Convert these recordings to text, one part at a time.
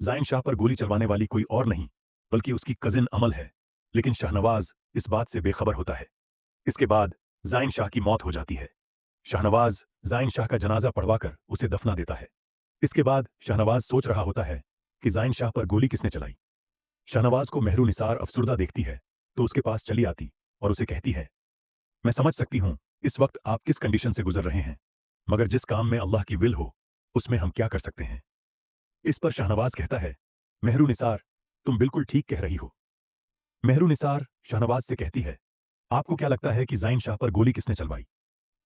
जाइन शाह पर गोली चलवाने वाली कोई और नहीं बल्कि उसकी कजिन अमल है, लेकिन शाहनवाज इस बात से बेखबर होता है। इसके बाद जाइन शाह की मौत हो जाती है। शाहनवाज जाइन शाह का जनाजा पढ़वाकर उसे दफना देता है। इसके बाद शाहनवाज सोच रहा होता है कि जाइन शाह पर गोली किसने चलाई। शाहनवाज को मेहरू निसार अफसुर्दा देखती है तो उसके पास चली आती और उसे कहती है, मैं समझ सकती हूं इस वक्त आप किस कंडीशन से गुजर रहे हैं, मगर जिस काम में अल्लाह की विल हो उसमें हम क्या कर सकते हैं। इस पर शाहनवाज कहता है, मेहरू निसार, तुम बिल्कुल ठीक कह रही हो। मेहरू निसार शाहनवाज से कहती है, आपको क्या लगता है कि जाइन शाह पर गोली किसने चलवाई।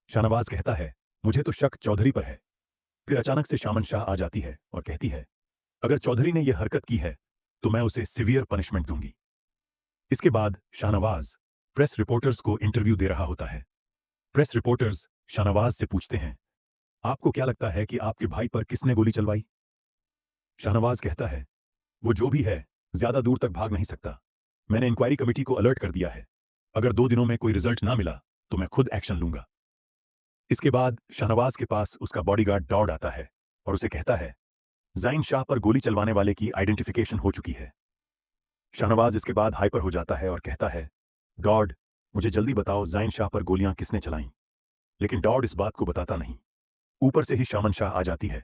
शाहनवाज कहता है, मुझे तो शक चौधरी पर है। फिर अचानक से शामन शाह आ जाती है और कहती है, अगर चौधरी ने यह हरकत की है तो मैं उसे सिवियर पनिशमेंट दूंगी। इसके बाद शाहनवाज प्रेस रिपोर्टर्स को इंटरव्यू दे रहा होता है। प्रेस रिपोर्टर्स शाहनवाज से पूछते हैं, आपको क्या लगता है कि आपके भाई पर किसने गोली चलवाई। शाहनवाज कहता है, वो जो भी है ज्यादा दूर तक भाग नहीं सकता। मैंने इंक्वायरी कमेटी को अलर्ट कर दिया है। अगर 2 दिनों में कोई रिजल्ट ना मिला तो मैं खुद एक्शन लूंगा। इसके बाद शाहनवाज के पास उसका बॉडीगार्ड दौड़ आता है और उसे कहता है, जाइन शाह पर गोली चलवाने वाले की आइडेंटिफिकेशन हो चुकी है। शाहनवाज इसके बाद हाइपर हो जाता है और कहता है, डॉड, मुझे जल्दी बताओ जाइन शाह पर गोलियां किसने चलाईं। लेकिन डॉड इस बात को बताता नहीं। ऊपर से ही शामन शाह आ जाती है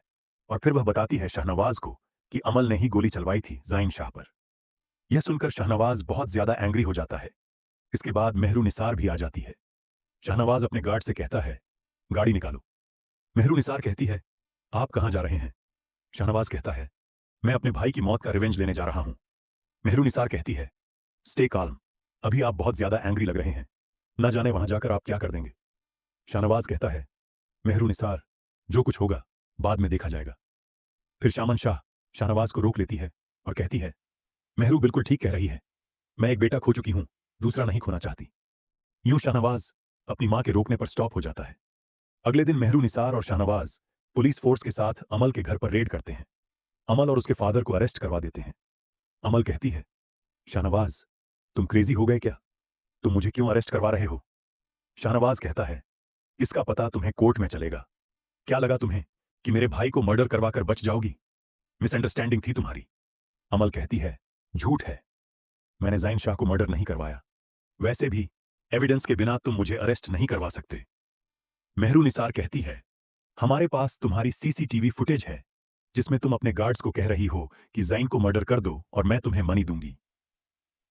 और फिर वह बताती है शाहनवाज को कि अमल ने ही गोली चलवाई थी जाइन शाह पर। यह सुनकर शाहनवाज बहुत ज्यादा एंग्री हो जाता है। इसके बाद मेहरू निसार भी आ जाती है। शाहनवाज अपने गार्ड से कहता है, गाड़ी निकालो। मेहरू निसार कहती है, आप कहां जा रहे हैं। शाहनवाज कहता है, मैं अपने भाई की मौत का रिवेंज लेने जा रहा हूं। मेहरू निसार कहती है, स्टे काल्म, अभी आप बहुत ज्यादा एंग्री लग रहे हैं, न जाने वहां जाकर आप क्या कर देंगे। शाहनवाज कहता है, मेहरू निसार, जो कुछ होगा बाद में देखा जाएगा। फिर शामन शाह शाहनवाज को रोक लेती है और कहती है, मेहरू बिल्कुल ठीक कह रही है। मैं एक बेटा खो चुकी हूं, दूसरा नहीं खोना चाहती। यूं शाहनवाज अपनी मां के रोकने पर स्टॉप हो जाता है। अगले दिन मेहरू निसार और शाहनवाज पुलिस फोर्स के साथ अमल के घर पर रेड करते हैं। अमल और उसके फादर को अरेस्ट करवा देते हैं। अमल कहती है, शाहनवाज, तुम क्रेजी हो गए क्या। तुम मुझे क्यों अरेस्ट करवा रहे हो। शाहनवाज कहता है, इसका पता तुम्हें कोर्ट में चलेगा। क्या लगा तुम्हें कि मेरे भाई को मर्डर करवाकर बच जाओगी। मिसअंडरस्टैंडिंग थी तुम्हारी। अमल कहती है, झूठ है, मैंने जाइन शाह को मर्डर नहीं करवाया। वैसे भी एविडेंस के बिना तुम मुझे अरेस्ट नहीं करवा सकते। मेहरू निसार कहती है, हमारे पास तुम्हारी सीसीटीवी फुटेज है जिसमें तुम अपने गार्ड्स को कह रही हो कि जाइन को मर्डर कर दो और मैं तुम्हें मनी दूंगी।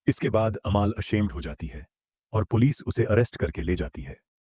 इसके बाद अमाल अशेम्ड हो जाती है और पुलिस उसे अरेस्ट करके ले जाती है।